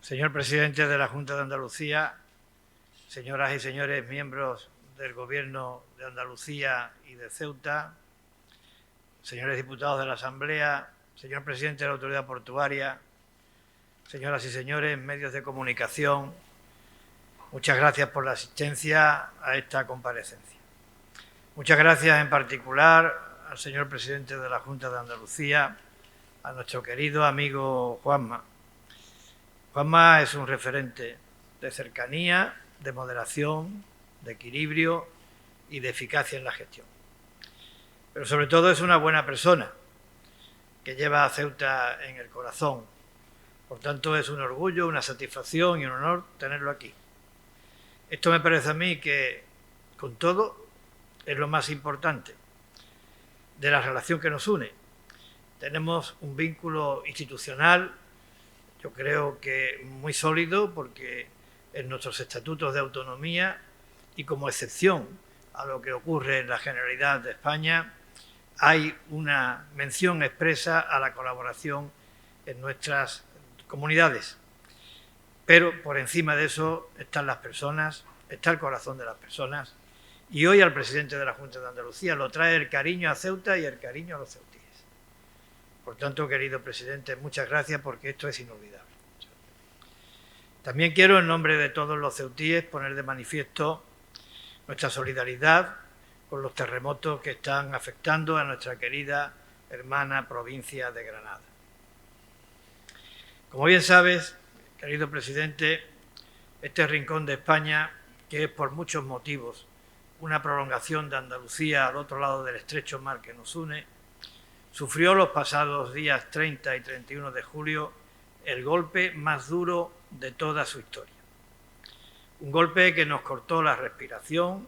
Señor presidente de la Junta de Andalucía, señoras y señores miembros del Gobierno de Andalucía y de Ceuta, señores diputados de la Asamblea, señor presidente de la Autoridad Portuaria, señoras y señores medios de comunicación, muchas gracias por la asistencia a esta comparecencia. Muchas gracias en particular al señor presidente de la Junta de Andalucía, a nuestro querido amigo Juanma. Juanma es un referente de cercanía, de moderación, de equilibrio y de eficacia en la gestión. Pero sobre todo es una buena persona que lleva a Ceuta en el corazón. Por tanto, es un orgullo, una satisfacción y un honor tenerlo aquí. Esto me parece a mí que, con todo, es lo más importante de la relación que nos une. Tenemos un vínculo institucional, yo creo que muy sólido, porque en nuestros estatutos de autonomía y como excepción a lo que ocurre en la Generalidad de España, hay una mención expresa a la colaboración en nuestras comunidades. Pero por encima de eso están las personas, está el corazón de las personas, y hoy al presidente de la Junta de Andalucía lo trae el cariño a Ceuta y el cariño a los ceutíes. Por tanto, querido presidente, muchas gracias, porque esto es inolvidable. También quiero, en nombre de todos los ceutíes, poner de manifiesto nuestra solidaridad con los terremotos que están afectando a nuestra querida hermana provincia de Granada. Como bien sabes, querido presidente, este rincón de España, que es por muchos motivos una prolongación de Andalucía al otro lado del estrecho mar que nos une, sufrió los pasados días 30 y 31 de julio el golpe más duro de toda su historia. Un golpe que nos cortó la respiración.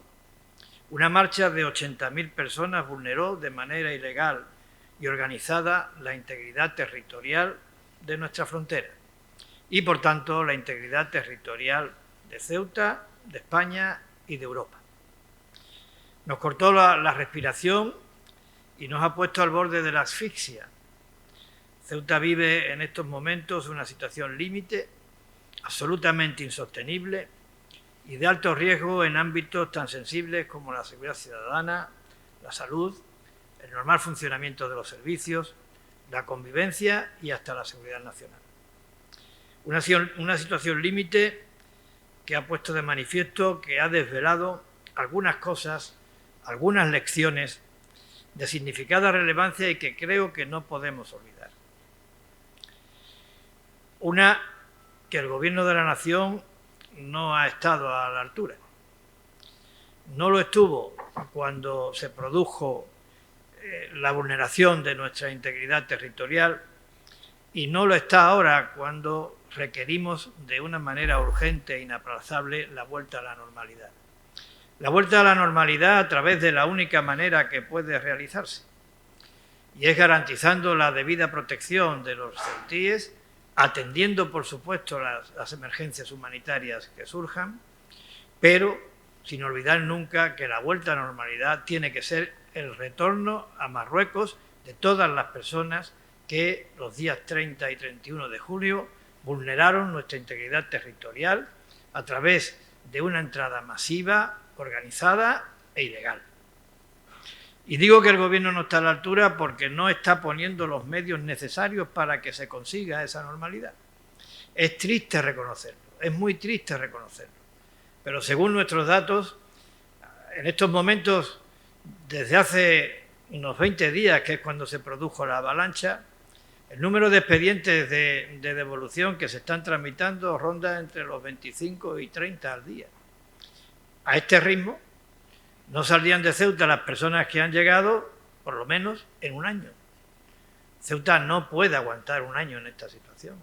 Una marcha de 80.000 personas vulneró de manera ilegal y organizada la integridad territorial de nuestra frontera y, por tanto, la integridad territorial de Ceuta, de España y de Europa. Nos cortó la respiración y nos ha puesto al borde de la asfixia. Ceuta vive en estos momentos una situación límite, absolutamente insostenible y de alto riesgo en ámbitos tan sensibles como la seguridad ciudadana, la salud, el normal funcionamiento de los servicios, la convivencia y hasta la seguridad nacional. Una situación límite que ha puesto de manifiesto, que ha desvelado algunas cosas, algunas lecciones de significada relevancia y que creo que no podemos olvidar. Una, que el Gobierno de la Nación no ha estado a la altura. No lo estuvo cuando se produjo la vulneración de nuestra integridad territorial y no lo está ahora cuando requerimos de una manera urgente e inaplazable la vuelta a la normalidad. La vuelta a la normalidad a través de la única manera que puede realizarse, y es garantizando la debida protección de los ceutíes, atendiendo, por supuesto, las emergencias humanitarias que surjan, pero sin olvidar nunca que la vuelta a la normalidad tiene que ser el retorno a Marruecos de todas las personas que los días 30 y 31 de julio vulneraron nuestra integridad territorial a través de una entrada masiva, organizada e ilegal. Y digo que el Gobierno no está a la altura porque no está poniendo los medios necesarios para que se consiga esa normalidad. Es triste reconocerlo, es muy triste reconocerlo. Pero según nuestros datos, en estos momentos, desde hace unos 20 días, que es cuando se produjo la avalancha, el número de expedientes de devolución que se están tramitando ronda entre los 25 y 30 al día. A este ritmo no saldrían de Ceuta las personas que han llegado, por lo menos, en un año. Ceuta no puede aguantar un año en esta situación.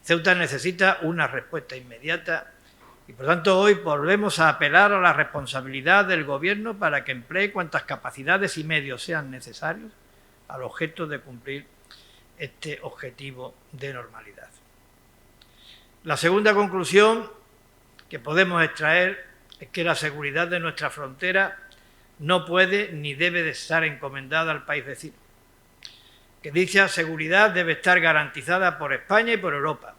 Ceuta necesita una respuesta inmediata y, por tanto, hoy volvemos a apelar a la responsabilidad del Gobierno para que emplee cuantas capacidades y medios sean necesarios al objeto de cumplir este objetivo de normalidad. La segunda conclusión que podemos extraer es que la seguridad de nuestra frontera no puede ni debe de estar encomendada al país vecino. Que dicha seguridad debe estar garantizada por España y por Europa.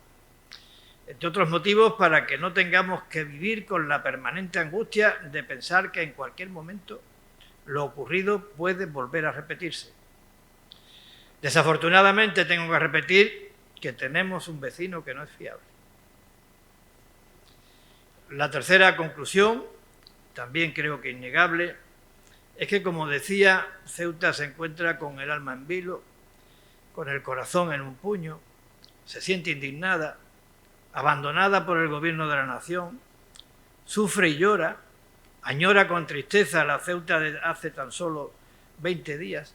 Entre otros motivos, para que no tengamos que vivir con la permanente angustia de pensar que en cualquier momento lo ocurrido puede volver a repetirse. Desafortunadamente tengo que repetir que tenemos un vecino que no es fiable. La tercera conclusión, también creo que innegable, es que, como decía, Ceuta se encuentra con el alma en vilo, con el corazón en un puño, se siente indignada, abandonada por el gobierno de la nación, sufre y llora, añora con tristeza la Ceuta de hace tan solo 20 días,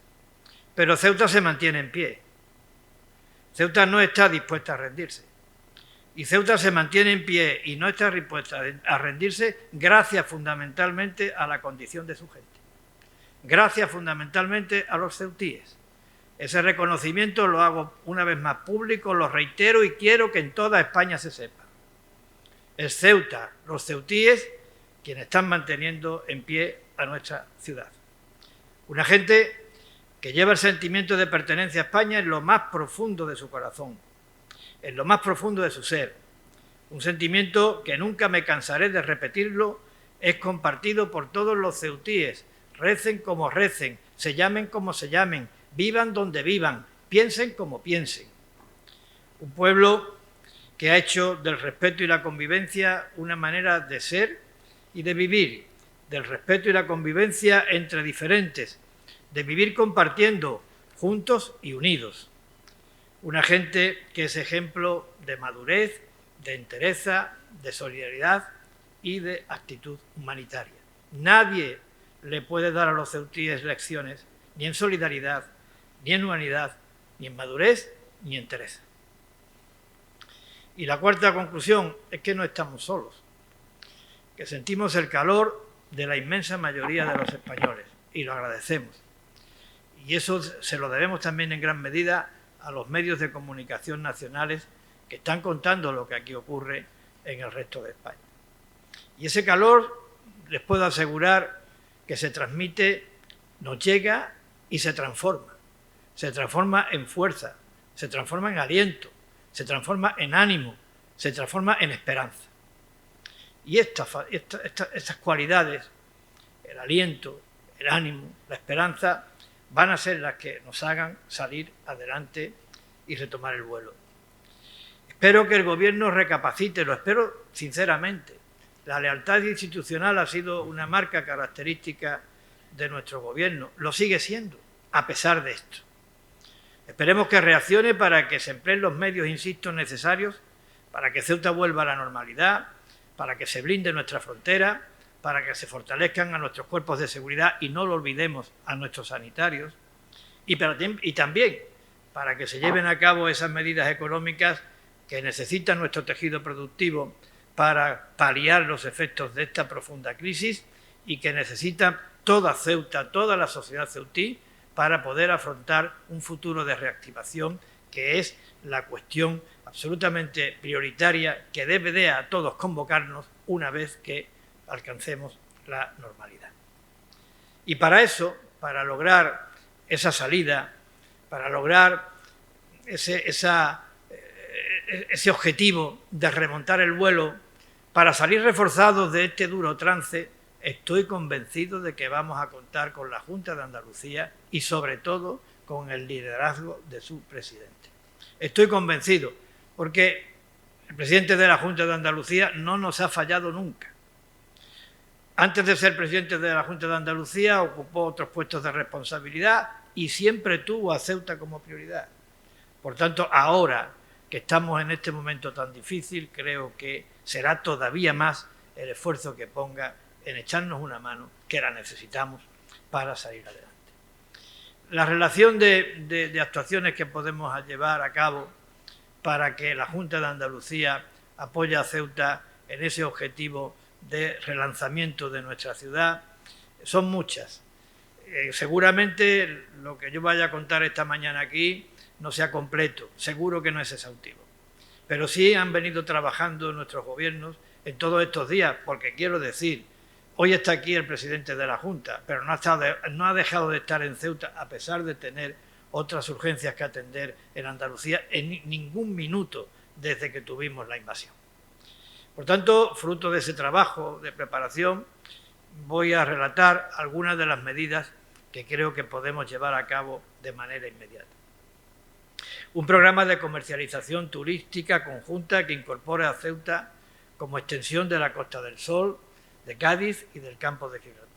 pero Ceuta se mantiene en pie. Ceuta no está dispuesta a rendirse. Y Ceuta se mantiene en pie y no está dispuesta a rendirse gracias fundamentalmente a la condición de su gente. Gracias fundamentalmente a los ceutíes. Ese reconocimiento lo hago una vez más público, lo reitero y quiero que en toda España se sepa. Es Ceuta, los ceutíes, quienes están manteniendo en pie a nuestra ciudad. Una gente que lleva el sentimiento de pertenencia a España en lo más profundo de su corazón, en lo más profundo de su ser. Un sentimiento que nunca me cansaré de repetirlo, es compartido por todos los ceutíes, recen como recen, se llamen como se llamen, vivan donde vivan, piensen como piensen. Un pueblo que ha hecho del respeto y la convivencia una manera de ser y de vivir, del respeto y la convivencia entre diferentes, de vivir compartiendo, juntos y unidos. Una gente que es ejemplo de madurez, de entereza, de solidaridad y de actitud humanitaria. Nadie le puede dar a los ceutíes lecciones ni en solidaridad, ni en humanidad, ni en madurez, ni en entereza. Y la cuarta conclusión es que no estamos solos, que sentimos el calor de la inmensa mayoría de los españoles y lo agradecemos. Y eso se lo debemos también en gran medida a los medios de comunicación nacionales que están contando lo que aquí ocurre en el resto de España. Y ese calor, les puedo asegurar, que se transmite, nos llega y se transforma. Se transforma en fuerza, se transforma en aliento, se transforma en ánimo, se transforma en esperanza. Y estas cualidades, el aliento, el ánimo, la esperanza, van a ser las que nos hagan salir adelante y retomar el vuelo. Espero que el Gobierno recapacite, lo espero sinceramente. La lealtad institucional ha sido una marca característica de nuestro Gobierno, lo sigue siendo, a pesar de esto. Esperemos que reaccione para que se empleen los medios, insisto, necesarios, para que Ceuta vuelva a la normalidad, para que se blinde nuestra frontera, para que se fortalezcan a nuestros cuerpos de seguridad y no lo olvidemos a nuestros sanitarios, y también para que se lleven a cabo esas medidas económicas que necesita nuestro tejido productivo para paliar los efectos de esta profunda crisis y que necesita toda Ceuta, toda la sociedad ceutí, para poder afrontar un futuro de reactivación, que es la cuestión absolutamente prioritaria que debe de a todos convocarnos una vez que alcancemos la normalidad. Y para eso, para lograr esa salida, para lograr ese objetivo de remontar el vuelo, para salir reforzados de este duro trance, estoy convencido de que vamos a contar con la Junta de Andalucía y sobre todo con el liderazgo de su presidente. Estoy convencido porque el presidente de la Junta de Andalucía no nos ha fallado nunca. Antes de ser presidente de la Junta de Andalucía ocupó otros puestos de responsabilidad y siempre tuvo a Ceuta como prioridad. Por tanto, ahora que estamos en este momento tan difícil, creo que será todavía más el esfuerzo que ponga en echarnos una mano, que la necesitamos para salir adelante. La relación de actuaciones que podemos llevar a cabo para que la Junta de Andalucía apoye a Ceuta en ese objetivo de relanzamiento de nuestra ciudad son muchas. Seguramente lo que yo vaya a contar esta mañana aquí no sea completo, seguro que no es exhaustivo, pero sí han venido trabajando nuestros gobiernos en todos estos días, porque quiero decir, hoy está aquí el presidente de la Junta, pero no ha dejado de estar en Ceuta a pesar de tener otras urgencias que atender en Andalucía en ningún minuto desde que tuvimos la invasión. Por tanto, fruto de ese trabajo de preparación, voy a relatar algunas de las medidas que creo que podemos llevar a cabo de manera inmediata. Un programa de comercialización turística conjunta que incorpore a Ceuta como extensión de la Costa del Sol, de Cádiz y del Campo de Gibraltar.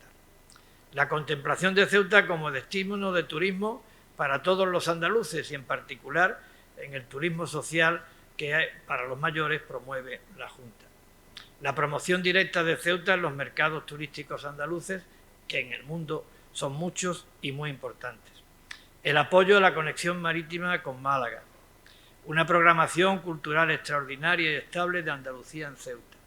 La contemplación de Ceuta como destino de turismo para todos los andaluces y en particular en el turismo social que para los mayores promueve la Junta. La promoción directa de Ceuta en los mercados turísticos andaluces, que en el mundo son muchos y muy importantes. El apoyo a la conexión marítima con Málaga. Una programación cultural extraordinaria y estable de Andalucía en Ceuta.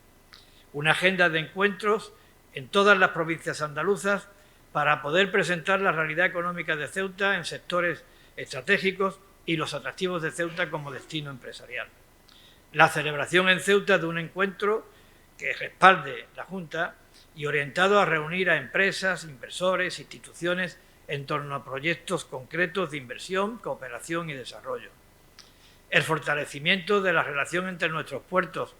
Una agenda de encuentros en todas las provincias andaluzas para poder presentar la realidad económica de Ceuta en sectores estratégicos y los atractivos de Ceuta como destino empresarial. La celebración en Ceuta de un encuentro que respalde la Junta y orientado a reunir a empresas, inversores, instituciones en torno a proyectos concretos de inversión, cooperación y desarrollo. El fortalecimiento de la relación entre nuestros puertos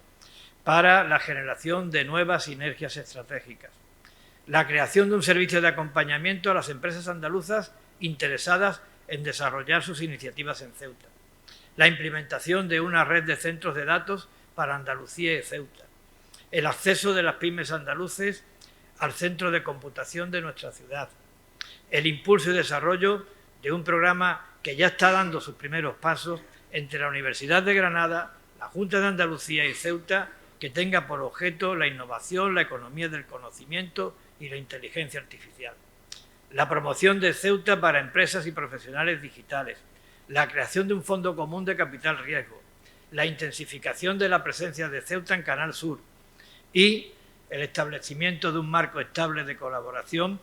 para la generación de nuevas sinergias estratégicas. La creación de un servicio de acompañamiento a las empresas andaluzas interesadas en desarrollar sus iniciativas en Ceuta. La implementación de una red de centros de datos para Andalucía y Ceuta. El acceso de las pymes andaluces al centro de computación de nuestra ciudad. El impulso y desarrollo de un programa que ya está dando sus primeros pasos entre la Universidad de Granada, la Junta de Andalucía y Ceuta, que tenga por objeto la innovación, la economía del conocimiento y la inteligencia artificial. La promoción de Ceuta para empresas y profesionales digitales. La creación de un fondo común de capital riesgo. La intensificación de la presencia de Ceuta en Canal Sur. Y el establecimiento de un marco estable de colaboración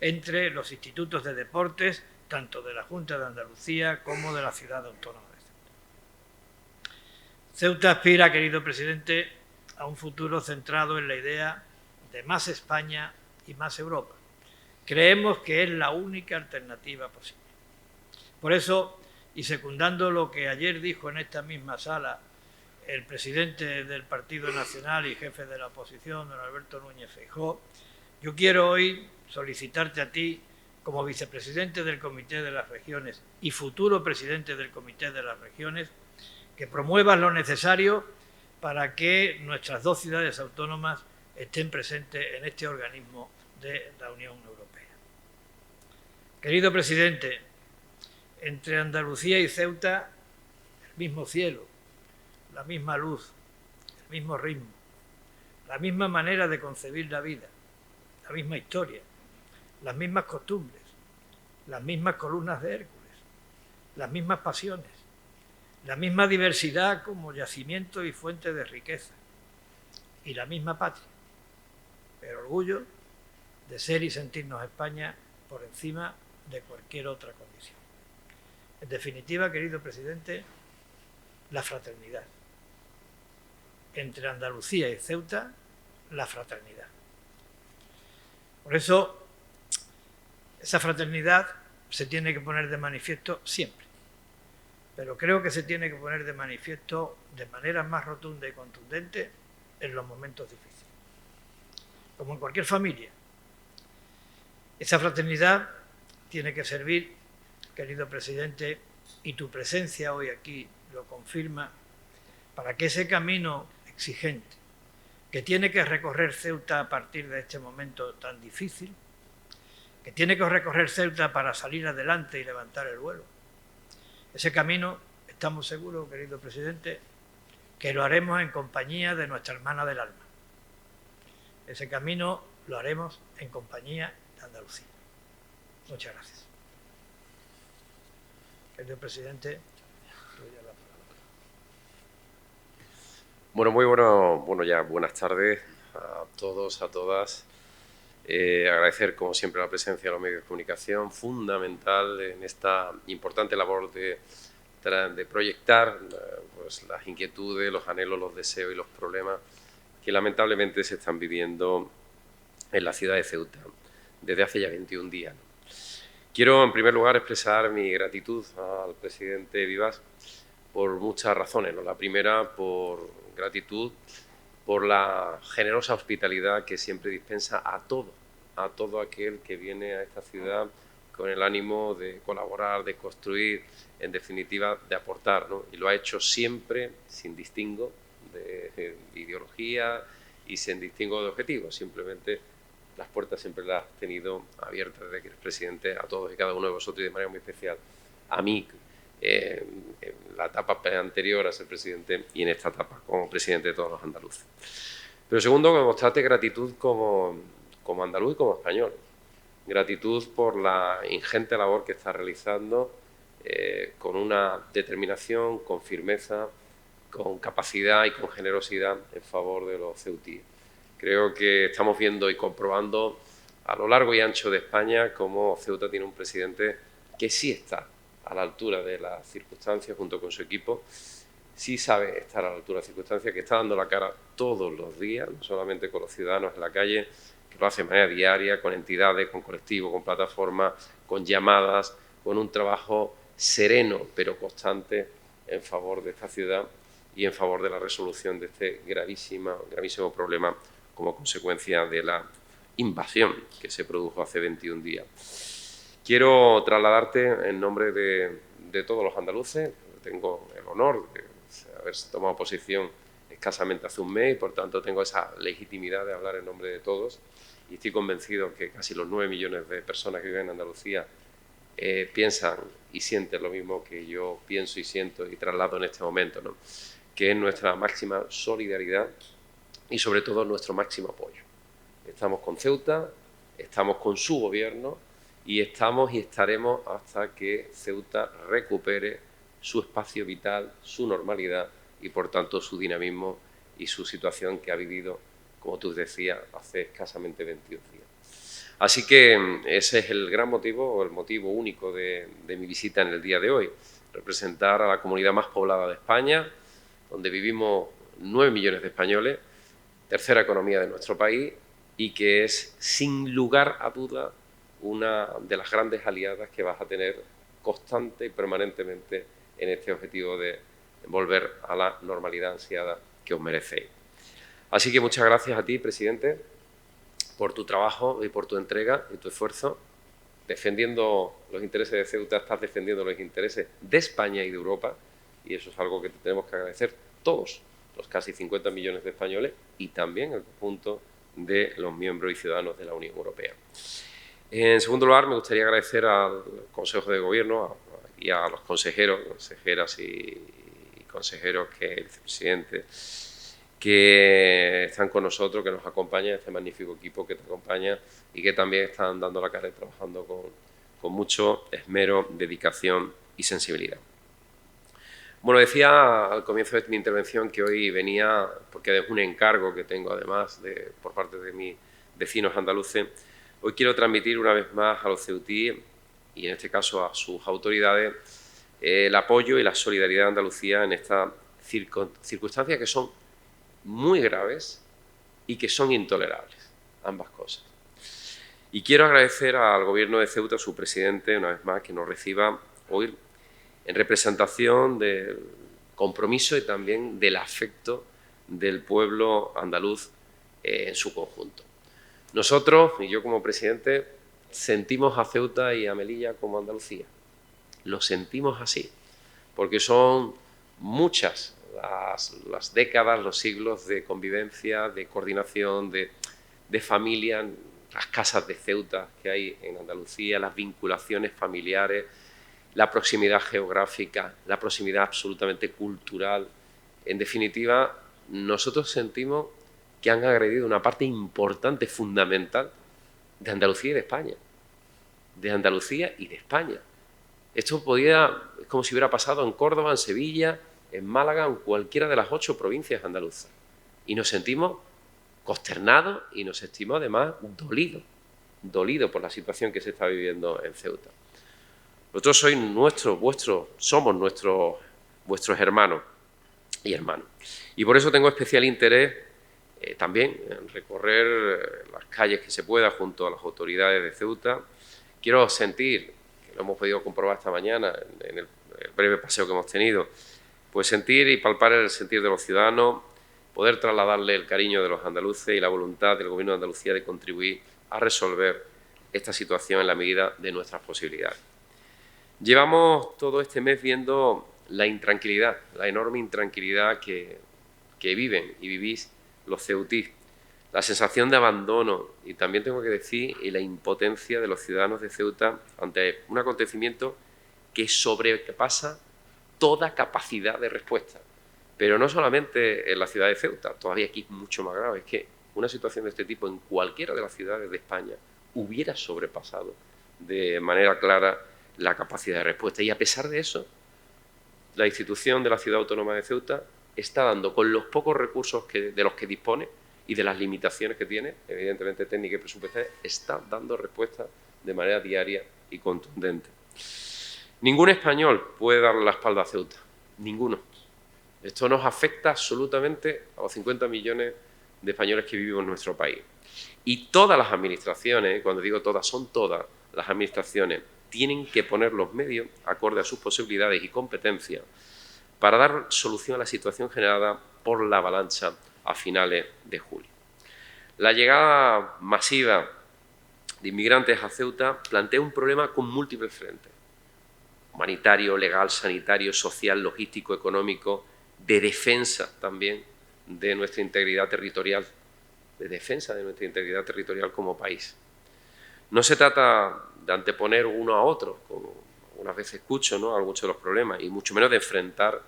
entre los institutos de deportes, tanto de la Junta de Andalucía como de la Ciudad Autónoma de Ceuta. Ceuta aspira, querido presidente, a un futuro centrado en la idea de más España y más Europa. Creemos que es la única alternativa posible. Por eso, y secundando lo que ayer dijo en esta misma sala el presidente del Partido Nacional y jefe de la oposición, don Alberto Núñez Feijóo, yo quiero hoy solicitarte a ti, como vicepresidente del Comité de las Regiones y futuro presidente del Comité de las Regiones, que promuevas lo necesario para que nuestras dos ciudades autónomas estén presentes en este organismo de la Unión Europea. Querido presidente, entre Andalucía y Ceuta, el mismo cielo, la misma luz, el mismo ritmo, la misma manera de concebir la vida, la misma historia, las mismas costumbres, las mismas columnas de Hércules, las mismas pasiones, la misma diversidad como yacimiento y fuente de riqueza, y la misma patria, pero orgullo de ser y sentirnos España por encima de cualquier otra condición. En definitiva, querido presidente, la fraternidad. Entre Andalucía y Ceuta, la fraternidad. Por eso, esa fraternidad se tiene que poner de manifiesto siempre, pero creo que se tiene que poner de manifiesto de manera más rotunda y contundente en los momentos difíciles. Como en cualquier familia, esa fraternidad tiene que servir, querido presidente, y tu presencia hoy aquí lo confirma, para que ese camino exigente que tiene que recorrer Ceuta a partir de este momento tan difícil, que tiene que recorrer Ceuta para salir adelante y levantar el vuelo, ese camino, estamos seguros, querido presidente, que lo haremos en compañía de nuestra hermana del alma. Ese camino lo haremos en compañía de Andalucía. Muchas gracias. Querido presidente, tuya la palabra. Bueno, buenas tardes a todos, a todas. Agradecer, como siempre, la presencia de los medios de comunicación, fundamental en esta importante labor de proyectar pues, las inquietudes, los anhelos, los deseos y los problemas que lamentablemente se están viviendo en la ciudad de Ceuta desde hace ya 21 días. Quiero, en primer lugar, expresar mi gratitud al presidente Vivas por muchas razones, ¿no? La primera, por gratitud por la generosa hospitalidad que siempre dispensa a todo aquel que viene a esta ciudad con el ánimo de colaborar, de construir, en definitiva, de aportar, ¿no? Y lo ha hecho siempre sin distingo de ideología y sin distingo de objetivos. Simplemente las puertas siempre las ha tenido abiertas desde que eres presidente a todos y cada uno de vosotros, y de manera muy especial a mí, en la etapa anterior a ser presidente y en esta etapa como presidente de todos los andaluces. Pero segundo, que mostrarte gratitud como andaluz y como español. Gratitud por la ingente labor que está realizando, con una determinación, con firmeza, con capacidad y con generosidad en favor de los ceutíes. Creo que estamos viendo y comprobando a lo largo y ancho de España cómo Ceuta tiene un presidente que sí está a la altura de las circunstancias junto con su equipo, sí sabe estar a la altura de las circunstancias, que está dando la cara todos los días, no solamente con los ciudadanos en la calle, que lo hace de manera diaria, con entidades, con colectivos, con plataformas, con llamadas, con un trabajo sereno pero constante en favor de esta ciudad y en favor de la resolución de este gravísimo problema como consecuencia de la invasión que se produjo hace 21 días. Quiero trasladarte en nombre de todos los andaluces. Tengo el honor de haber tomado posición escasamente hace un mes y, por tanto, tengo esa legitimidad de hablar en nombre de todos. Y estoy convencido que casi los 9 millones de personas que viven en Andalucía piensan y sienten lo mismo que yo pienso y siento y traslado en este momento, ¿no? Que es nuestra máxima solidaridad y, sobre todo, nuestro máximo apoyo. Estamos con Ceuta, estamos con su gobierno y estamos y estaremos hasta que Ceuta recupere su espacio vital, su normalidad y, por tanto, su dinamismo y su situación que ha vivido, como tú decías, hace escasamente 22 días. Así que ese es el gran motivo, o el motivo único de mi visita en el día de hoy, representar a la comunidad más poblada de España, donde vivimos 9 millones de españoles, tercera economía de nuestro país, y que es, sin lugar a duda, una de las grandes aliadas que vas a tener constante y permanentemente en este objetivo de volver a la normalidad ansiada que os merecéis. Así que muchas gracias a ti, presidente, por tu trabajo y por tu entrega y tu esfuerzo. Defendiendo los intereses de Ceuta, estás defendiendo los intereses de España y de Europa, y eso es algo que te tenemos que agradecer todos los casi 50 millones de españoles y también el conjunto de los miembros y ciudadanos de la Unión Europea. En segundo lugar, me gustaría agradecer al Consejo de Gobierno y a los consejeros, consejeras y consejeros, el vicepresidente, que están con nosotros, que nos acompañan, este magnífico equipo que te acompaña y que también están dando la cara y trabajando con mucho esmero, dedicación y sensibilidad. Bueno, decía al comienzo de mi intervención que hoy venía, porque es un encargo que tengo además por parte de mis vecinos andaluces, hoy quiero transmitir una vez más a los ceutíes, y en este caso a sus autoridades, el apoyo y la solidaridad de Andalucía en estas circunstancias que son muy graves y que son intolerables, ambas cosas. Y quiero agradecer al Gobierno de Ceuta, a su presidente, una vez más, que nos reciba hoy en representación del compromiso y también del afecto del pueblo andaluz en su conjunto. Nosotros, y yo como presidente, sentimos a Ceuta y a Melilla como Andalucía. Lo sentimos así, porque son muchas las décadas, los siglos de convivencia, de coordinación, de familia, las casas de Ceuta que hay en Andalucía, las vinculaciones familiares, la proximidad geográfica, la proximidad absolutamente cultural. En definitiva, nosotros sentimos que han agredido una parte importante, fundamental, de Andalucía y de España. De Andalucía y de España. Esto es como si hubiera pasado en Córdoba, en Sevilla, en Málaga, en cualquiera de las 8 provincias andaluzas. Y nos sentimos consternados y nos sentimos además dolidos por la situación que se está viviendo en Ceuta. Vosotros somos vuestros hermanos y hermanas. Y por eso tengo especial interés también en recorrer las calles que se pueda junto a las autoridades de Ceuta. Quiero sentir, que lo hemos podido comprobar esta mañana en el breve paseo que hemos tenido, pues sentir y palpar el sentir de los ciudadanos, poder trasladarle el cariño de los andaluces y la voluntad del Gobierno de Andalucía de contribuir a resolver esta situación en la medida de nuestras posibilidades. Llevamos todo este mes viendo la intranquilidad, la enorme intranquilidad que viven y vivís los ceutís, la sensación de abandono y también tengo que decir la impotencia de los ciudadanos de Ceuta ante un acontecimiento que sobrepasa toda capacidad de respuesta. Pero no solamente en la ciudad de Ceuta, todavía aquí es mucho más grave, es que una situación de este tipo en cualquiera de las ciudades de España hubiera sobrepasado de manera clara la capacidad de respuesta. Y a pesar de eso, la institución de la Ciudad Autónoma de Ceuta está dando, con los pocos recursos de los que dispone y de las limitaciones que tiene, evidentemente técnicas y presupuestarias, está dando respuesta de manera diaria y contundente. Ningún español puede darle la espalda a Ceuta, ninguno. Esto nos afecta absolutamente a los 50 millones de españoles que vivimos en nuestro país. Y todas las administraciones, cuando digo todas, son todas las administraciones, tienen que poner los medios acorde a sus posibilidades y competencias para dar solución a la situación generada por la avalancha a finales de julio. La llegada masiva de inmigrantes a Ceuta plantea un problema con múltiples frentes: humanitario, legal, sanitario, social, logístico, económico, de defensa también de nuestra integridad territorial, como país. No se trata de anteponer uno a otro, como algunas veces escucho, ¿no?, algunos de los problemas, y mucho menos de enfrentar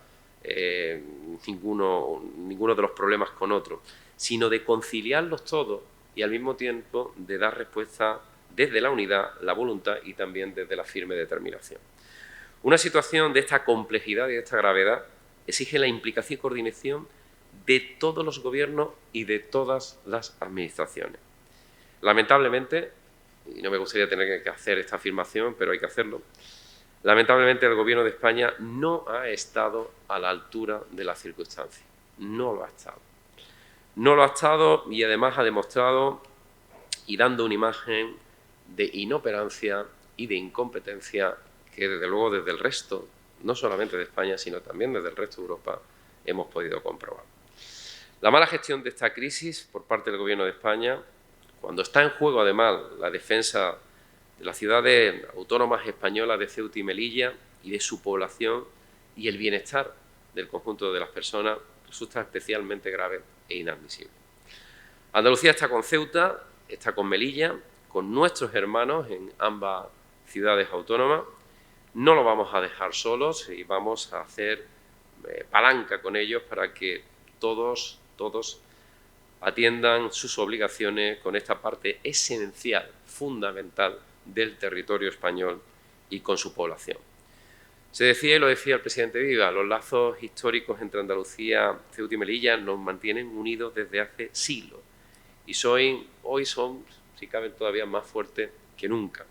ninguno de los problemas con otro, sino de conciliarlos todos y al mismo tiempo de dar respuesta desde la unidad, la voluntad y también desde la firme determinación. Una situación de esta complejidad y de esta gravedad exige la implicación y coordinación de todos los gobiernos y de todas las administraciones. Lamentablemente, y no me gustaría tener que hacer esta afirmación, pero hay que hacerlo, lamentablemente el Gobierno de España no ha estado a la altura de las circunstancias. No lo ha estado. No lo ha estado y además ha demostrado y dando una imagen de inoperancia y de incompetencia que desde luego desde el resto, no solamente de España, sino también desde el resto de Europa, hemos podido comprobar. La mala gestión de esta crisis por parte del Gobierno de España, cuando está en juego además la defensa de las ciudades autónomas españolas de Ceuta y Melilla y de su población y el bienestar del conjunto de las personas, resulta especialmente grave e inadmisible. Andalucía está con Ceuta, está con Melilla, con nuestros hermanos en ambas ciudades autónomas. No lo vamos a dejar solos y vamos a hacer palanca con ellos para que todos atiendan sus obligaciones con esta parte esencial, fundamental del territorio español y con su población. Se decía, y lo decía el presidente Viva, los lazos históricos entre Andalucía, Ceuta y Melilla nos mantienen unidos desde hace siglos y hoy son, si caben, todavía más fuertes que nunca.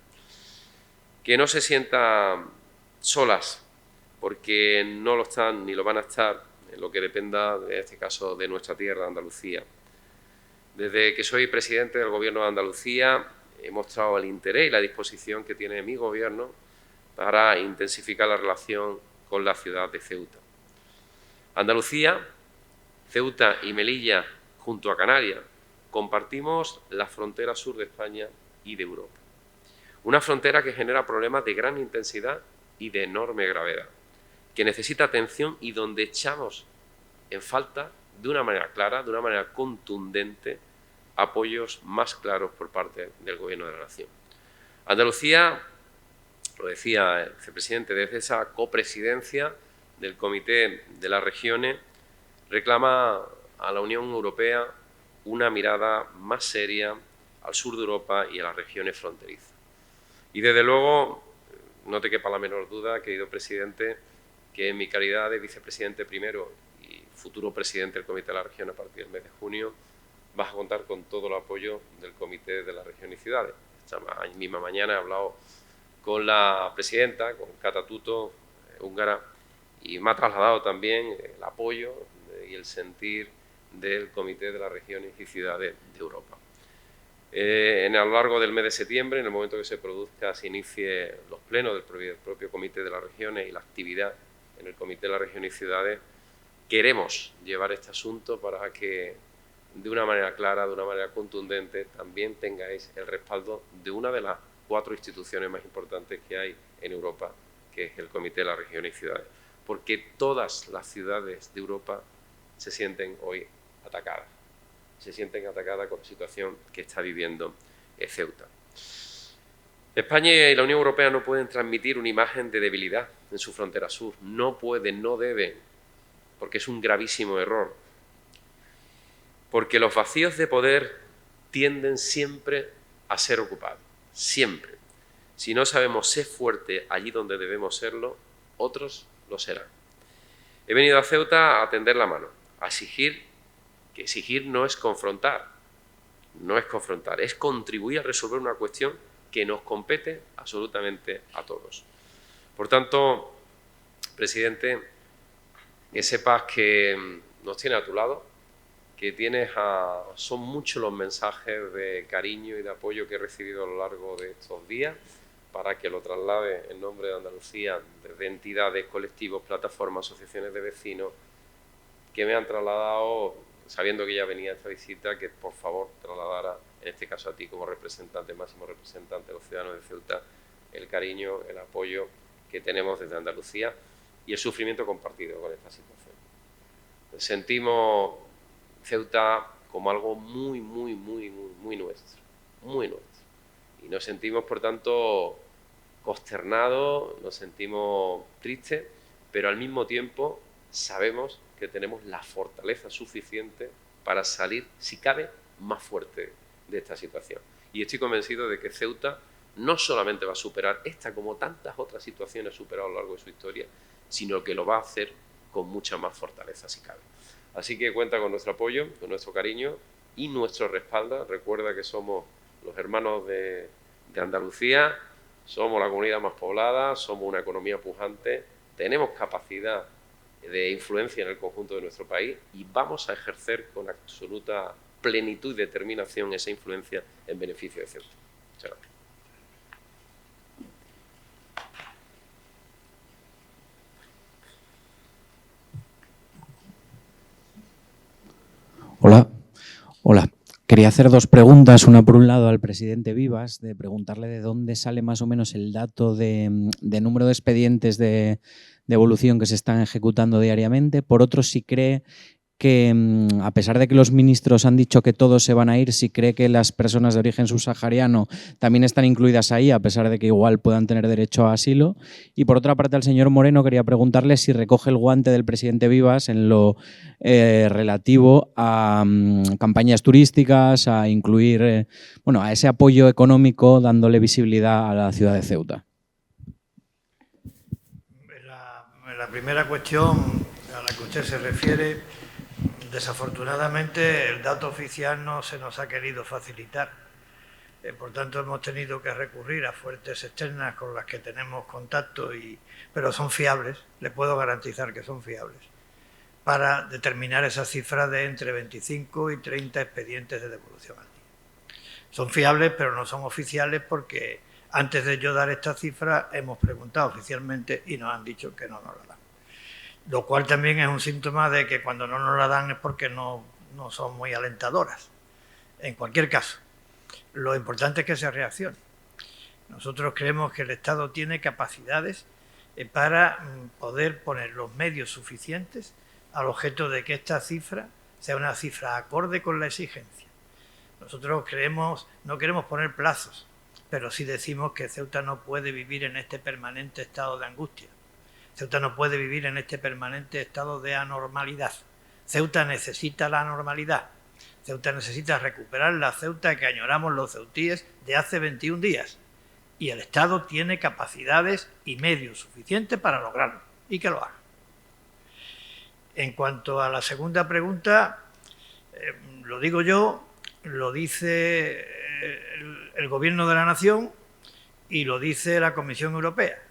Que no se sientan solas, porque no lo están ni lo van a estar en lo que dependa, en este caso, de nuestra tierra, Andalucía. Desde que soy presidente del Gobierno de Andalucía he mostrado el interés y la disposición que tiene mi Gobierno para intensificar la relación con la ciudad de Ceuta. Andalucía, Ceuta y Melilla, junto a Canarias, compartimos la frontera sur de España y de Europa. Una frontera que genera problemas de gran intensidad y de enorme gravedad, que necesita atención y donde echamos en falta, de una manera clara, de una manera contundente, apoyos más claros por parte del Gobierno de la Nación. Andalucía, lo decía el vicepresidente, desde esa copresidencia del Comité de las Regiones, reclama a la Unión Europea una mirada más seria al sur de Europa y a las regiones fronterizas. Y desde luego, no te quepa la menor duda, querido presidente, que en mi calidad de vicepresidente primero y futuro presidente del Comité de la Región a partir del mes de junio, vas a contar con todo el apoyo del Comité de la Región y Ciudades. Esta misma mañana he hablado con la presidenta, con Kata Tuto, húngara, y me ha trasladado también el apoyo y el sentir del Comité de las Regiones y Ciudades de Europa. A lo largo del mes de septiembre, en el momento que se produzca, se inicie los plenos del propio Comité de las Regiones y la actividad en el Comité de las Regiones y Ciudades, queremos llevar este asunto para que de una manera clara, de una manera contundente, también tengáis el respaldo de una de las 4 instituciones más importantes que hay en Europa, que es el Comité de las Regiones y Ciudades. Porque todas las ciudades de Europa se sienten hoy atacadas. Se sienten atacadas con la situación que está viviendo Ceuta. España y la Unión Europea no pueden transmitir una imagen de debilidad en su frontera sur. No pueden, no deben, porque es un gravísimo error. Porque los vacíos de poder tienden siempre a ser ocupados. Siempre. Si no sabemos ser fuertes allí donde debemos serlo, otros lo serán. He venido a Ceuta a tender la mano, a exigir, que exigir no es confrontar, es contribuir a resolver una cuestión que nos compete absolutamente a todos. Por tanto, presidente, que sepas que nos tiene a tu lado, que son muchos los mensajes de cariño y de apoyo que he recibido a lo largo de estos días para que lo traslade en nombre de Andalucía desde entidades, colectivos, plataformas, asociaciones de vecinos que me han trasladado, sabiendo que ya venía esta visita, que por favor trasladara, en este caso a ti como representante, máximo representante de los ciudadanos de Ceuta, el cariño, el apoyo que tenemos desde Andalucía y el sufrimiento compartido con esta situación. Sentimos Ceuta como algo muy nuestro, muy nuestro. Y nos sentimos, por tanto, consternados, nos sentimos tristes, pero al mismo tiempo sabemos que tenemos la fortaleza suficiente para salir, si cabe, más fuerte de esta situación. Y estoy convencido de que Ceuta no solamente va a superar esta, como tantas otras situaciones ha superado a lo largo de su historia, sino que lo va a hacer con mucha más fortaleza, si cabe. Así que cuenta con nuestro apoyo, con nuestro cariño y nuestro respaldo. Recuerda que somos los hermanos de Andalucía, somos la comunidad más poblada, somos una economía pujante, tenemos capacidad de influencia en el conjunto de nuestro país y vamos a ejercer con absoluta plenitud y determinación esa influencia en beneficio de Ceuta. Muchas gracias. Hola. Quería hacer 2 preguntas, una por un lado al presidente Vivas, de preguntarle de dónde sale más o menos el dato de número de expedientes de devolución que se están ejecutando diariamente. Por otro, si cree que, a pesar de que los ministros han dicho que todos se van a ir, si cree que las personas de origen subsahariano también están incluidas ahí, a pesar de que igual puedan tener derecho a asilo. Y por otra parte, al señor Moreno quería preguntarle si recoge el guante del presidente Vivas en lo relativo a campañas turísticas, a incluir, a ese apoyo económico dándole visibilidad a la ciudad de Ceuta. En la primera cuestión a la que usted se refiere, desafortunadamente el dato oficial no se nos ha querido facilitar. Por tanto, hemos tenido que recurrir a fuentes externas con las que tenemos contacto, pero son fiables, le puedo garantizar que son fiables, para determinar esa cifra de entre 25 y 30 expedientes de devolución al día. Son fiables, pero no son oficiales porque antes de yo dar esta cifra hemos preguntado oficialmente y nos han dicho que no nos la dan. Lo cual también es un síntoma de que cuando no nos la dan es porque no son muy alentadoras. En cualquier caso, lo importante es que se reaccione. Nosotros creemos que el Estado tiene capacidades para poder poner los medios suficientes al objeto de que esta cifra sea una cifra acorde con la exigencia. Nosotros no queremos poner plazos, pero sí decimos que Ceuta no puede vivir en este permanente estado de angustia. Ceuta no puede vivir en este permanente estado de anormalidad. Ceuta necesita la normalidad. Ceuta necesita recuperar la Ceuta que añoramos los ceutíes de hace 21 días. Y el Estado tiene capacidades y medios suficientes para lograrlo, y que lo haga. En cuanto a la segunda pregunta, lo digo yo, lo dice el Gobierno de la Nación y lo dice la Comisión Europea.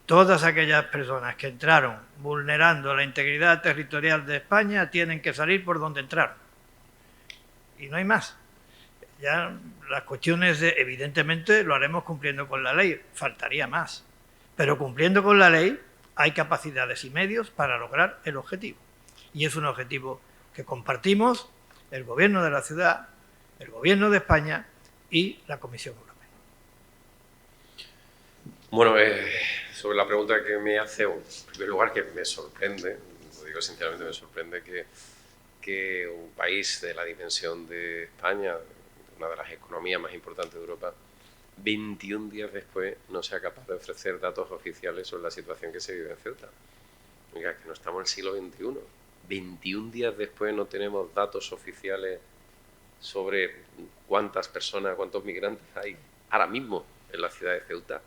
Todas aquellas personas que entraron vulnerando la integridad territorial de España tienen que salir por donde entraron. Y no hay más. Ya las cuestiones evidentemente lo haremos cumpliendo con la ley, faltaría más. Pero cumpliendo con la ley hay capacidades y medios para lograr el objetivo. y es un objetivo que compartimos el Gobierno de la ciudad, el Gobierno de España y la Comisión Europea. Bueno, sobre la pregunta que me hace, en primer lugar, que me sorprende, lo digo sinceramente, me sorprende que un país de la dimensión de España, una de las economías más importantes de Europa, 21 días después no sea capaz de ofrecer datos oficiales sobre la situación que se vive en Ceuta. Oiga, que no estamos en el siglo XXI. 21 días después no tenemos datos oficiales sobre cuántas personas, cuántos migrantes hay ahora mismo en la ciudad de Ceuta,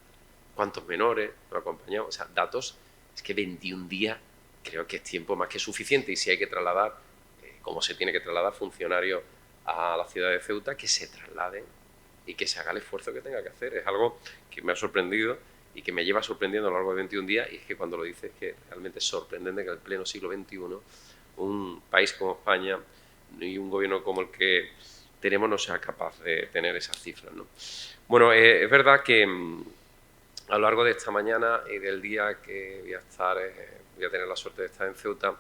cuántos menores nos acompañamos. O sea, datos, es que 21 días creo que es tiempo más que suficiente, y si hay que trasladar, como se tiene que trasladar funcionarios a la ciudad de Ceuta, que se trasladen y que se haga el esfuerzo que tenga que hacer. Es algo que me ha sorprendido y que me lleva sorprendiendo a lo largo de 21 días, y es que cuando lo dices, que realmente es sorprendente que en el pleno siglo XXI un país como España y un gobierno como el que tenemos no sea capaz de tener esas cifras, ¿no? Bueno, es verdad que a lo largo de esta mañana y del día que voy a tener la suerte de estar en Ceuta,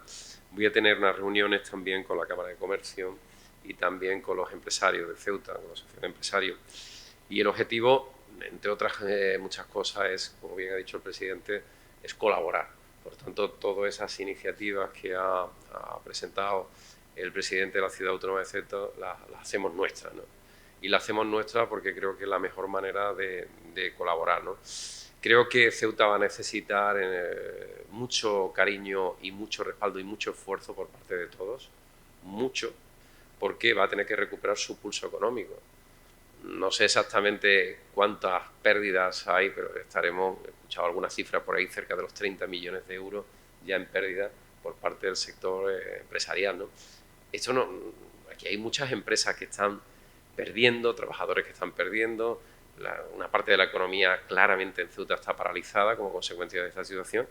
voy a tener unas reuniones también con la Cámara de Comercio y también con los empresarios de Ceuta, con la Asociación de Empresarios. Y el objetivo, entre otras muchas cosas, es, como bien ha dicho el presidente, es colaborar. Por tanto, todas esas iniciativas que ha presentado el presidente de la Ciudad Autónoma de Ceuta las hacemos nuestras, ¿no? Y las hacemos nuestras porque creo que es la mejor manera de colaborar, ¿no? Creo que Ceuta va a necesitar mucho cariño y mucho respaldo y mucho esfuerzo por parte de todos, mucho, porque va a tener que recuperar su pulso económico. No sé exactamente cuántas pérdidas hay, pero he escuchado algunas cifras por ahí, cerca de los 30 millones de euros ya en pérdida por parte del sector empresarial, ¿no? Aquí hay muchas empresas que están perdiendo, trabajadores que están perdiendo, una parte de la economía claramente en Ceuta está paralizada como consecuencia de esta situación,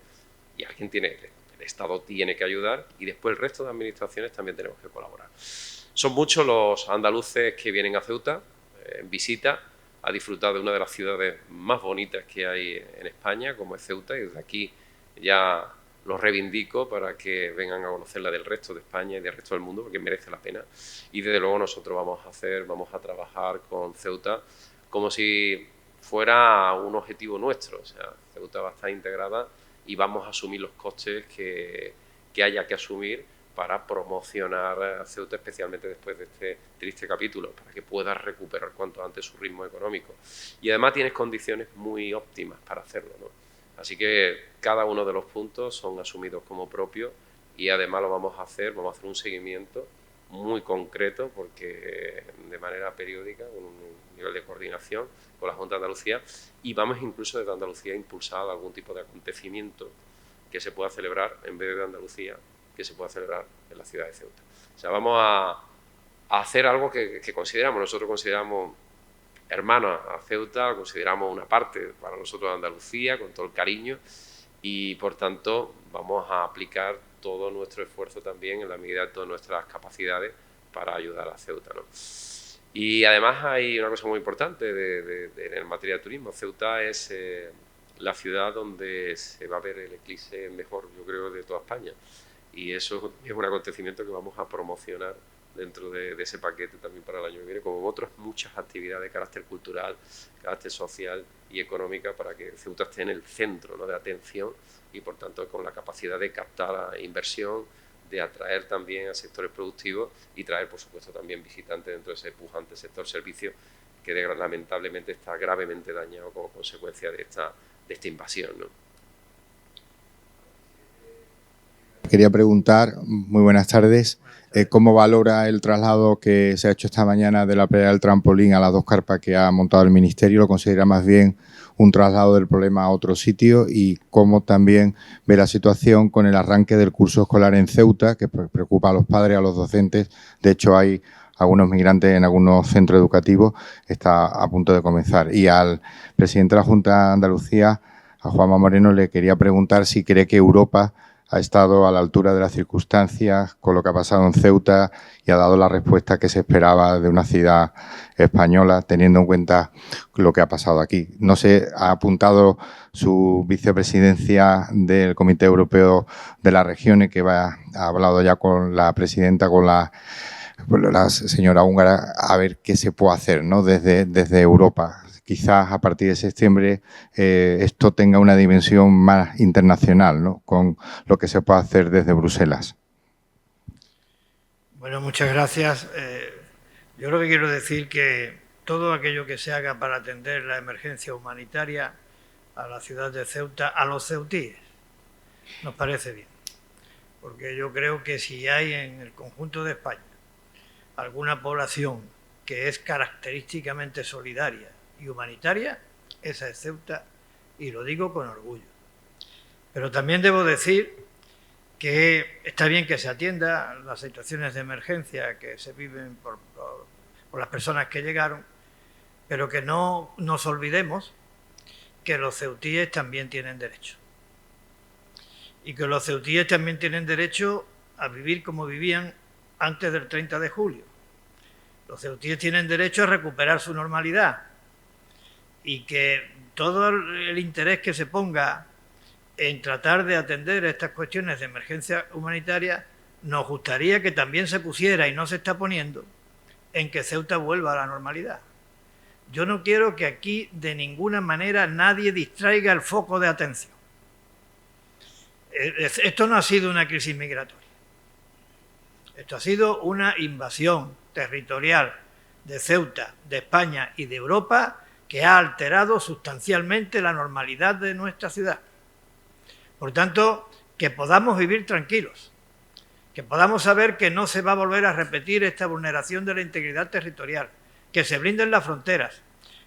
y el Estado tiene que ayudar, y después el resto de administraciones también tenemos que colaborar. Son muchos los andaluces que vienen a Ceuta en visita a disfrutar de una de las ciudades más bonitas que hay en España, como es Ceuta, y desde aquí ya los reivindico para que vengan a conocerla del resto de España y del resto del mundo, porque merece la pena. Y desde luego nosotros vamos a trabajar con Ceuta como si fuera un objetivo nuestro. O sea, Ceuta va a estar integrada y vamos a asumir los costes que haya que asumir para promocionar a Ceuta, especialmente después de este triste capítulo, para que pueda recuperar cuanto antes su ritmo económico. Y además tienes condiciones muy óptimas para hacerlo, ¿no? Así que cada uno de los puntos son asumidos como propios, y además vamos a hacer un seguimiento muy concreto, porque de manera periódica, con un nivel de coordinación con la Junta de Andalucía, y vamos incluso desde Andalucía a impulsar algún tipo de acontecimiento que se pueda celebrar en vez de Andalucía, que se pueda celebrar en la ciudad de Ceuta. O sea, vamos a hacer algo que nosotros consideramos hermana a Ceuta, consideramos una parte para nosotros de Andalucía, con todo el cariño, y por tanto vamos a aplicar todo nuestro esfuerzo también en la medida de todas nuestras capacidades para ayudar a Ceuta, ¿no? Y además hay una cosa muy importante en materia de turismo. Ceuta es la ciudad donde se va a ver el eclipse mejor, yo creo, de toda España, y eso es un acontecimiento que vamos a promocionar dentro de ese paquete también para el año que viene, como otras muchas actividades de carácter cultural, carácter social y económica, para que Ceuta esté en el centro, ¿no?, de atención, y por tanto con la capacidad de captar inversión, de atraer también a sectores productivos y traer, por supuesto, también visitantes dentro de ese pujante sector servicios que lamentablemente está gravemente dañado como consecuencia de esta invasión, ¿no? Quería preguntar, muy buenas tardes, ¿cómo valora el traslado que se ha hecho esta mañana de la playa del Trampolín a las dos carpas que ha montado el Ministerio? ¿Lo considera más bien un traslado del problema a otro sitio? Y cómo también ve la situación con el arranque del curso escolar en Ceuta, que preocupa a los padres, a los docentes. De hecho, hay algunos migrantes en algunos centros educativos, está a punto de comenzar. Y al presidente de la Junta de Andalucía, a Juanma Moreno, le quería preguntar si cree que Europa ha estado a la altura de las circunstancias con lo que ha pasado en Ceuta y ha dado la respuesta que se esperaba de una ciudad española, teniendo en cuenta lo que ha pasado aquí. No sé, ha apuntado su vicepresidencia del Comité Europeo de las Regiones, que ha hablado ya con la presidenta, con la señora húngara, a ver qué se puede hacer, ¿no?, desde Europa. Quizás a partir de septiembre esto tenga una dimensión más internacional, ¿no?, con lo que se puede hacer desde Bruselas. Bueno, muchas gracias. Yo lo que quiero decir que todo aquello que se haga para atender la emergencia humanitaria a la ciudad de Ceuta, a los ceutíes, nos parece bien. Porque yo creo que si hay en el conjunto de España alguna población que es característicamente solidaria y humanitaria, esa es Ceuta, y lo digo con orgullo. Pero también debo decir que está bien que se atienda las situaciones de emergencia que se viven por las personas que llegaron, pero que no nos olvidemos que los ceutíes también tienen derecho. Y que los ceutíes también tienen derecho a vivir como vivían antes del 30 de julio. Los ceutíes tienen derecho a recuperar su normalidad y que todo el interés que se ponga en tratar de atender estas cuestiones de emergencia humanitaria, nos gustaría que también se pusiera, y no se está poniendo, en que Ceuta vuelva a la normalidad. Yo no quiero que aquí de ninguna manera nadie distraiga el foco de atención. Esto no ha sido una crisis migratoria. Esto ha sido una invasión territorial de Ceuta, de España y de Europa que ha alterado sustancialmente la normalidad de nuestra ciudad. Por tanto, que podamos vivir tranquilos, que podamos saber que no se va a volver a repetir esta vulneración de la integridad territorial, que se blinden las fronteras,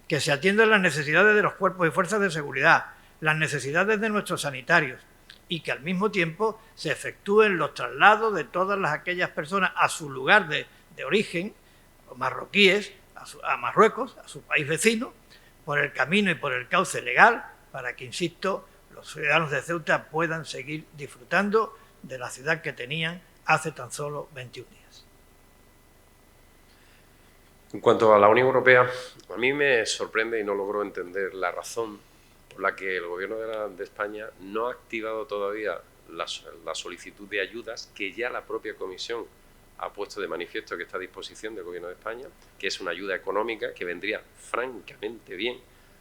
que se atiendan las necesidades de los cuerpos y fuerzas de seguridad, las necesidades de nuestros sanitarios, y que al mismo tiempo se efectúen los traslados de todas aquellas personas a su lugar de origen, marroquíes, a Marruecos, a su país vecino, por el camino y por el cauce legal, para que, insisto, los ciudadanos de Ceuta puedan seguir disfrutando de la ciudad que tenían hace tan solo 21 días. En cuanto a la Unión Europea, a mí me sorprende y no logro entender la razón por la que el Gobierno de España no ha activado todavía la solicitud de ayudas que ya la propia Comisión ha puesto de manifiesto que está a disposición del Gobierno de España, que es una ayuda económica que vendría francamente bien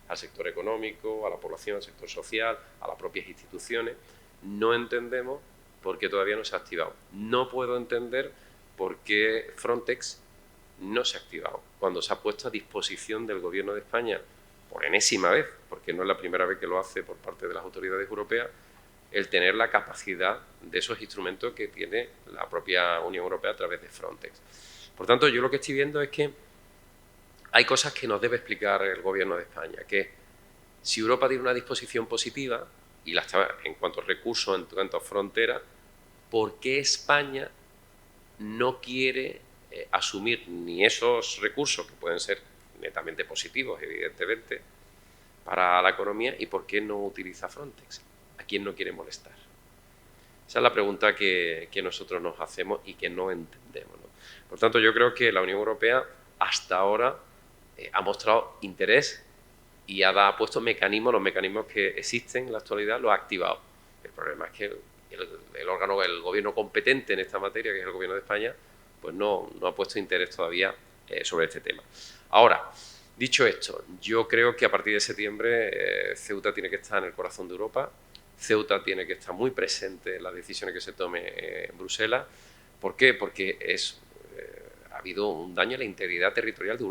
al sector económico, a la población, al sector social, a las propias instituciones. No entendemos por qué todavía no se ha activado. No puedo entender por qué Frontex no se ha activado cuando se ha puesto a disposición del Gobierno de España por enésima vez, porque no es la primera vez que lo hace por parte de las autoridades europeas, el tener la capacidad de esos instrumentos que tiene la propia Unión Europea a través de Frontex. Por tanto, yo lo que estoy viendo es que hay cosas que nos debe explicar el Gobierno de España, que si Europa tiene una disposición positiva, y la está en cuanto a recursos, en cuanto a fronteras, ¿por qué España no quiere asumir ni esos recursos, que pueden ser netamente positivos, evidentemente, para la economía, y por qué no utiliza Frontex? ¿A quién no quiere molestar? Esa es la pregunta que nosotros nos hacemos y que no entendemos, ¿no? Por tanto, yo creo que la Unión Europea hasta ahora ha mostrado interés y ha puesto mecanismos, los mecanismos que existen en la actualidad los ha activado. El problema es que el órgano, el gobierno competente en esta materia, que es el Gobierno de España, pues no ha puesto interés todavía sobre este tema. Ahora, dicho esto, yo creo que a partir de septiembre Ceuta tiene que estar en el corazón de Europa. Ceuta tiene que estar muy presente en las decisiones que se tomen en Bruselas. ¿Por qué? Porque ha habido un daño a la integridad territorial de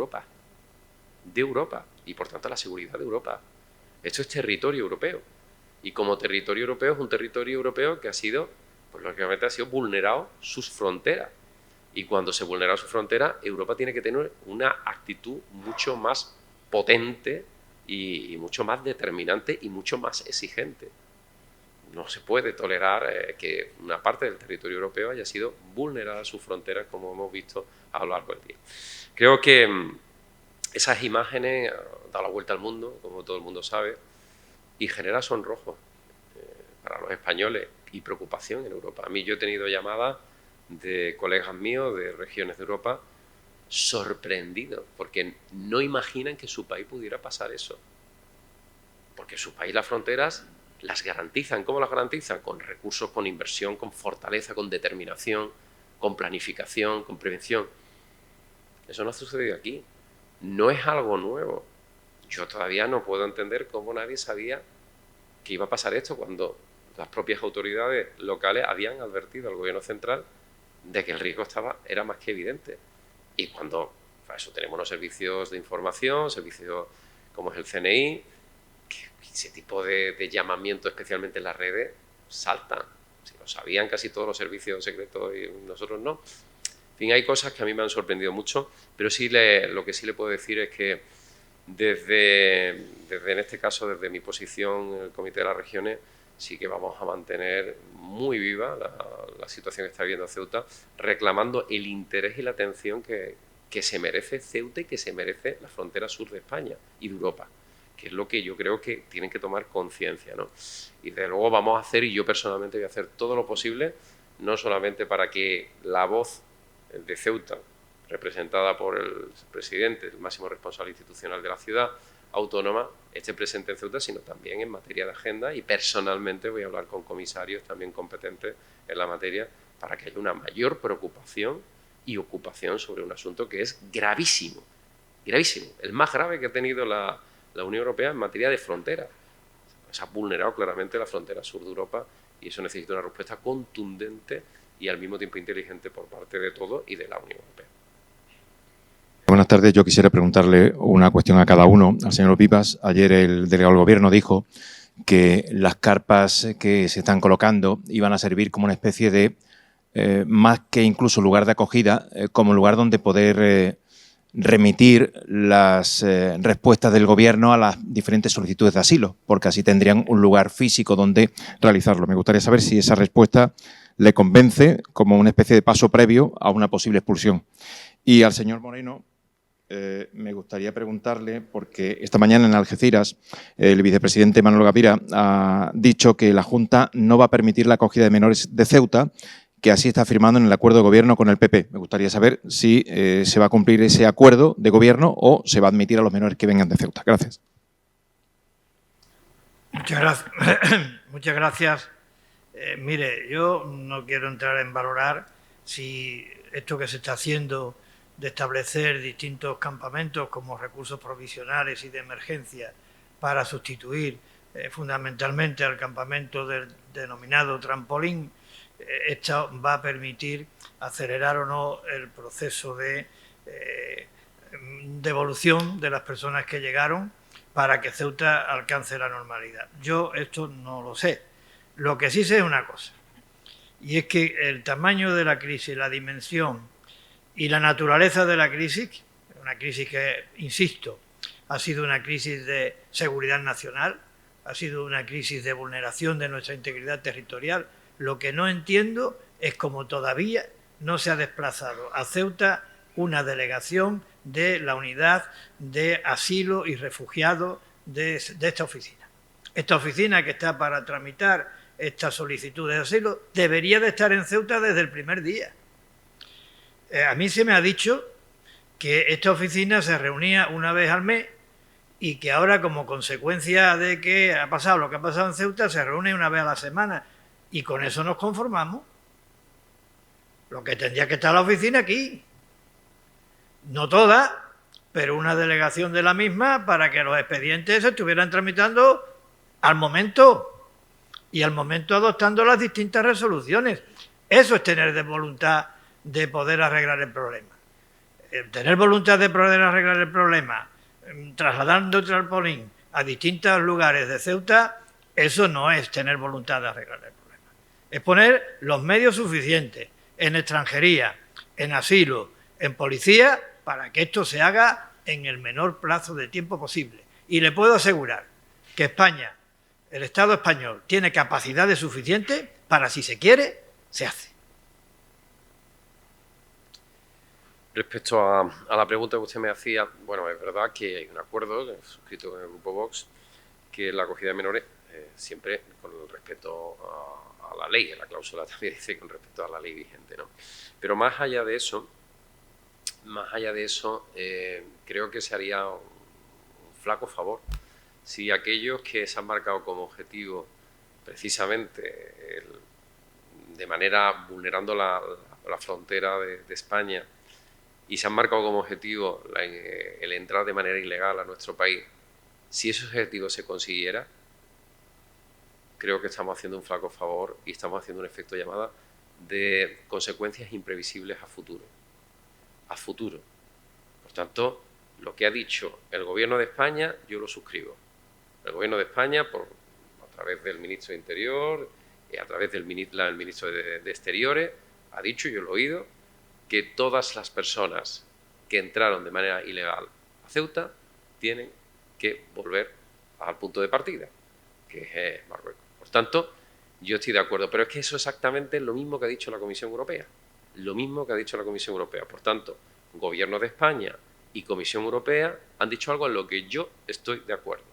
Europa, y por tanto a la seguridad de Europa. Esto es territorio europeo, y como territorio europeo es un territorio europeo que ha sido, pues lógicamente ha sido vulnerado sus fronteras, y cuando se vulnera su frontera, Europa tiene que tener una actitud mucho más potente y mucho más determinante y mucho más exigente. No se puede tolerar que una parte del territorio europeo haya sido vulnerada sus fronteras, como hemos visto a lo largo del día. Creo que esas imágenes han dado la vuelta al mundo, como todo el mundo sabe, y genera sonrojo. para los españoles y preocupación en Europa. A mí yo he tenido llamadas de colegas míos de regiones de Europa sorprendidos porque no imaginan que su país pudiera pasar eso. Porque su país las fronteras las garantizan. ¿Cómo las garantizan? Con recursos, con inversión, con fortaleza, con determinación, con planificación, con prevención. Eso no ha sucedido aquí. No es algo nuevo. Yo todavía no puedo entender cómo nadie sabía que iba a pasar esto cuando las propias autoridades locales habían advertido al gobierno central de que el riesgo era más que evidente. Y cuando, para eso tenemos unos servicios de información, servicios como es el CNI, que ese tipo de llamamiento, especialmente en las redes, saltan. Si lo sabían casi todos los servicios secretos y nosotros no. En fin, hay cosas que a mí me han sorprendido mucho, pero sí lo que sí le puedo decir es que desde en este caso, desde mi posición en el Comité de las Regiones, sí que vamos a mantener muy viva la situación que está viviendo Ceuta, reclamando el interés y la atención que se merece Ceuta y que se merece la frontera sur de España y de Europa, que es lo que yo creo que tienen que tomar conciencia, ¿no? Y desde luego vamos a hacer, y yo personalmente voy a hacer todo lo posible, no solamente para que la voz de Ceuta, representada por el presidente, el máximo responsable institucional de la ciudad autónoma, esté presente en Ceuta, sino también en materia de agenda, y personalmente voy a hablar con comisarios también competentes en la materia para que haya una mayor preocupación y ocupación sobre un asunto que es gravísimo, gravísimo, el más grave que ha tenido la Unión Europea en materia de frontera. Se ha vulnerado claramente la frontera sur de Europa y eso necesita una respuesta contundente y al mismo tiempo inteligente por parte de todos y de la Unión Europea. Buenas tardes. Yo quisiera preguntarle una cuestión a cada uno. Al señor Vivas, ayer el delegado del Gobierno dijo que las carpas que se están colocando iban a servir como una especie de, más que incluso lugar de acogida, como lugar donde poder remitir las respuestas del Gobierno a las diferentes solicitudes de asilo, porque así tendrían un lugar físico donde realizarlo. Me gustaría saber si esa respuesta le convence como una especie de paso previo a una posible expulsión. Y al señor Moreno, me gustaría preguntarle, porque esta mañana en Algeciras el vicepresidente Manolo Gavira ha dicho que la Junta no va a permitir la acogida de menores de Ceuta, que así está firmando en el acuerdo de gobierno con el PP. Me gustaría saber si se va a cumplir ese acuerdo de gobierno o se va a admitir a los menores que vengan de Ceuta. Gracias. Muchas gracias. Mire, yo no quiero entrar en valorar si esto que se está haciendo de establecer distintos campamentos como recursos provisionales y de emergencia para sustituir fundamentalmente al campamento del denominado trampolín, esto va a permitir acelerar o no el proceso de devolución de las personas que llegaron para que Ceuta alcance la normalidad. Yo esto no lo sé. Lo que sí sé es una cosa, y es que el tamaño de la crisis, la dimensión y la naturaleza de la crisis, una crisis que, insisto, ha sido una crisis de seguridad nacional, ha sido una crisis de vulneración de nuestra integridad territorial. Lo que no entiendo es cómo todavía no se ha desplazado a Ceuta una delegación de la unidad de asilo y refugiados de esta oficina. Esta oficina que está para tramitar esta solicitud de asilo debería de estar en Ceuta desde el primer día. A mí se me ha dicho que esta oficina se reunía una vez al mes y que ahora, como consecuencia de que ha pasado lo que ha pasado en Ceuta, se reúne una vez a la semana y con eso nos conformamos. Lo que tendría que estar la oficina aquí. No toda, pero una delegación de la misma para que los expedientes se estuvieran tramitando al momento y al momento adoptando las distintas resoluciones. Eso es tener de voluntad de poder arreglar el problema. Tener voluntad de poder arreglar el problema trasladando el trampolín a distintos lugares de Ceuta, eso no es tener voluntad de arreglar el problema. Es poner los medios suficientes en extranjería, en asilo, en policía, para que esto se haga en el menor plazo de tiempo posible. Y le puedo asegurar que España, el Estado español, tiene capacidades suficientes para, si se quiere, se hace. Respecto a la pregunta que usted me hacía, bueno, es verdad que hay un acuerdo suscrito con el Grupo Vox que la acogida de menores siempre con el respeto a la ley. La cláusula también dice con respeto a la ley vigente, ¿no? Pero más allá de eso, creo que se haría un flaco favor si aquellos que se han marcado como objetivo precisamente de manera vulnerando la frontera de España y se han marcado como objetivo el entrar de manera ilegal a nuestro país, si ese objetivo se consiguiera, creo que estamos haciendo un flaco favor y estamos haciendo un efecto llamada de consecuencias imprevisibles a futuro. A futuro. Por tanto, lo que ha dicho el Gobierno de España, yo lo suscribo. El Gobierno de España, a través del Ministro de Interior y a través del Ministro de Exteriores, ha dicho, yo lo he oído, que todas las personas que entraron de manera ilegal a Ceuta tienen que volver al punto de partida, que es Marruecos. Por tanto, yo estoy de acuerdo, pero es que eso es exactamente lo mismo que ha dicho la Comisión Europea. Lo mismo que ha dicho la Comisión Europea. Por tanto, Gobierno de España y Comisión Europea han dicho algo en lo que yo estoy de acuerdo,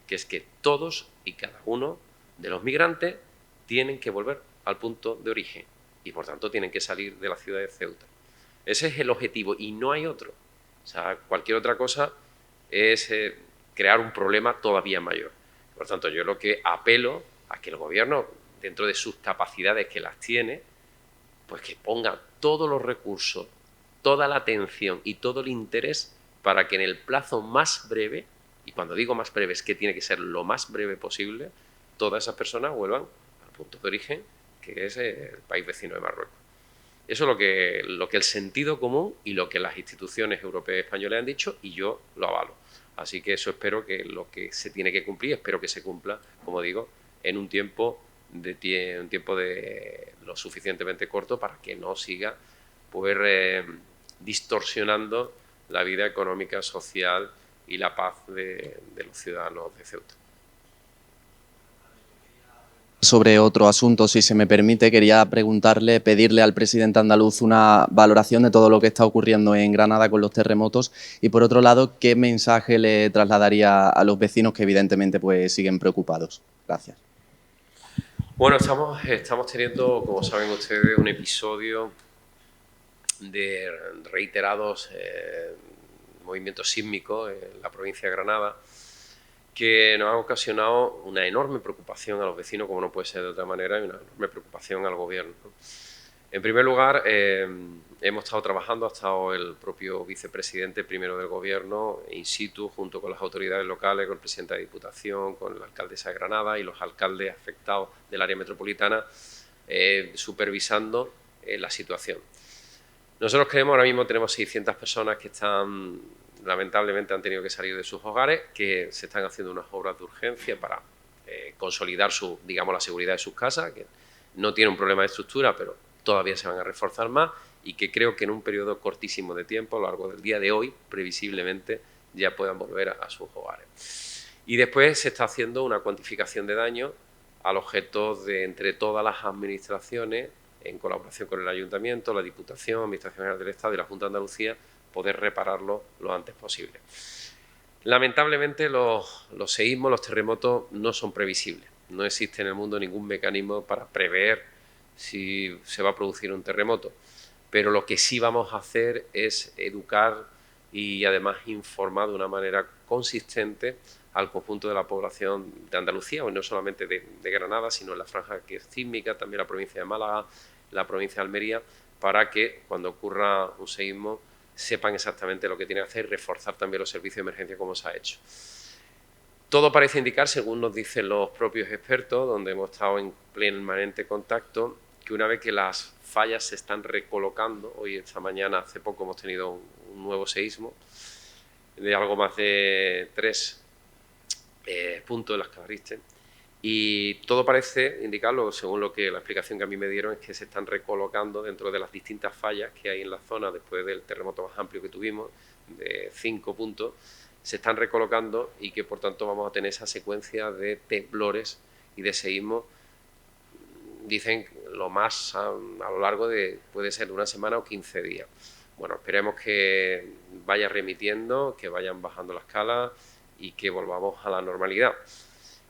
que es que todos y cada uno de los migrantes tienen que volver al punto de origen y, por tanto, tienen que salir de la ciudad de Ceuta. Ese es el objetivo y no hay otro. O sea, cualquier otra cosa es crear un problema todavía mayor. Por tanto, yo lo que apelo a que el Gobierno, dentro de sus capacidades que las tiene, pues que ponga todos los recursos, toda la atención y todo el interés para que en el plazo más breve, y cuando digo más breve es que tiene que ser lo más breve posible, todas esas personas vuelvan al punto de origen, que es el país vecino de Marruecos. Eso es lo que el sentido común y lo que las instituciones europeas y españolas han dicho, y yo lo avalo. Así que eso espero que lo que se tiene que cumplir, espero que se cumpla, como digo, en un tiempo de lo suficientemente corto para que no siga pues, distorsionando la vida económica, social y la paz de los ciudadanos de Ceuta. Sobre otro asunto, si se me permite, quería pedirle al presidente andaluz una valoración de todo lo que está ocurriendo en Granada con los terremotos y, por otro lado, qué mensaje le trasladaría a los vecinos que evidentemente pues, siguen preocupados. Gracias. Bueno, estamos teniendo, como saben ustedes, un episodio de reiterados movimientos sísmicos en la provincia de Granada que nos han ocasionado una enorme preocupación a los vecinos, como no puede ser de otra manera, y una enorme preocupación al gobierno. En primer lugar, hemos estado trabajando, ha estado el propio vicepresidente primero del gobierno in situ, junto con las autoridades locales, con el presidente de la Diputación, con la alcaldesa de Granada y los alcaldes afectados del área metropolitana, supervisando la situación. Nosotros creemos, ahora mismo tenemos 600 personas que lamentablemente han tenido que salir de sus hogares, que se están haciendo unas obras de urgencia para consolidar la seguridad de sus casas, que no tiene un problema de estructura, pero todavía se van a reforzar más y que creo que en un periodo cortísimo de tiempo, a lo largo del día de hoy, previsiblemente ya puedan volver a sus hogares. Y después se está haciendo una cuantificación de daños al objeto de, entre todas las administraciones, en colaboración con el Ayuntamiento, la Diputación, Administración General del Estado y la Junta de Andalucía, poder repararlo lo antes posible. Lamentablemente los seísmos, los terremotos no son previsibles. No existe en el mundo ningún mecanismo para prever si se va a producir un terremoto. Pero lo que sí vamos a hacer es educar y además informar de una manera consistente al conjunto de la población de Andalucía, o no solamente de Granada, sino en la franja que es sísmica, también la provincia de Málaga, la provincia de Almería, para que cuando ocurra un seísmo sepan exactamente lo que tienen que hacer y reforzar también los servicios de emergencia como se ha hecho. Todo parece indicar, según nos dicen los propios expertos, donde hemos estado en permanente contacto, que una vez que las fallas se están recolocando, hoy esta mañana, hace poco hemos tenido un nuevo seísmo de algo más de 3 puntos de las que abriste, y todo parece indicarlo, según la explicación que a mí me dieron, es que se están recolocando dentro de las distintas fallas que hay en la zona después del terremoto más amplio que tuvimos, de 5 puntos, se están recolocando y que por tanto vamos a tener esa secuencia de temblores y de seísmos, dicen lo más a lo largo de, puede ser una semana o 15 días. Bueno, esperemos que vaya remitiendo, que vayan bajando la escala y que volvamos a la normalidad.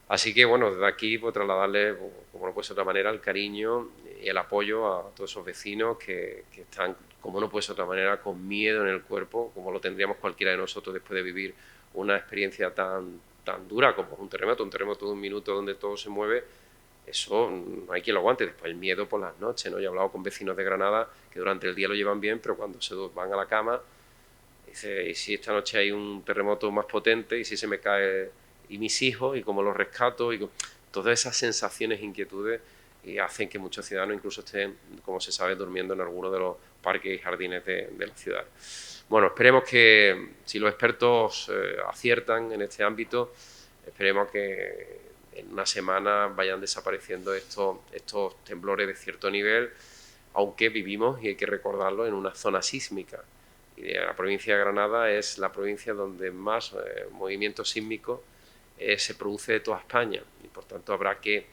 Así que, bueno, desde aquí pues trasladarle, como no puede ser de otra manera, el cariño y el apoyo a todos esos vecinos que están, como no puede ser de otra manera, con miedo en el cuerpo, como lo tendríamos cualquiera de nosotros después de vivir una experiencia tan dura como un terremoto de un minuto donde todo se mueve. Eso no hay quien lo aguante. Después el miedo por las noches, ¿no? Yo he hablado con vecinos de Granada que durante el día lo llevan bien, pero cuando se van a la cama, dice, ¿y si esta noche hay un terremoto más potente? ¿Y si se me cae y mis hijos? ¿Y cómo los rescato? Y todas esas sensaciones, inquietudes, y hacen que muchos ciudadanos incluso estén, como se sabe, durmiendo en alguno de los parques y jardines de la ciudad. Bueno, esperemos que si los expertos aciertan en este ámbito, esperemos que en una semana vayan desapareciendo estos temblores de cierto nivel, aunque vivimos, y hay que recordarlo, en una zona sísmica. Y la provincia de Granada es la provincia donde más movimiento sísmico se produce de toda España, y por tanto habrá que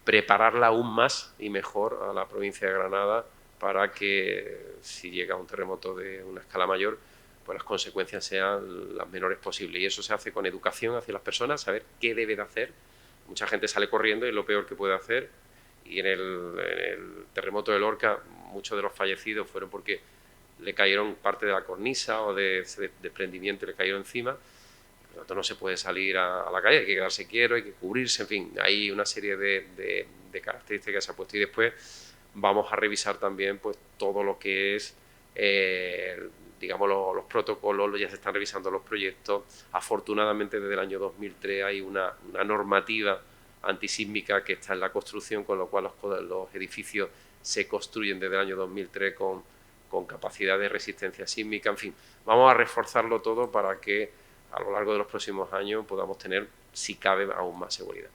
prepararla aún más y mejor a la provincia de Granada para que si llega un terremoto de una escala mayor, pues las consecuencias sean las menores posibles. Y eso se hace con educación hacia las personas, saber qué debe de hacer. Mucha gente sale corriendo y es lo peor que puede hacer. Y en el terremoto de Lorca, muchos de los fallecidos fueron porque le cayeron parte de la cornisa o de ese desprendimiento, le cayeron encima. Por lo tanto, no se puede salir a la calle, hay que quedarse quieto, hay que cubrirse, en fin, hay una serie de características que se ha puesto. Y después vamos a revisar también pues todo lo que es, digamos, los protocolos, ya se están revisando los proyectos. Afortunadamente, desde el año 2003 hay una normativa antisísmica que está en la construcción, con lo cual los edificios se construyen desde el año 2003 con capacidad de resistencia sísmica. En fin, vamos a reforzarlo todo para que a lo largo de los próximos años podamos tener, si cabe, aún más seguridad.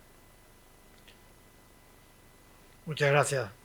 Muchas gracias.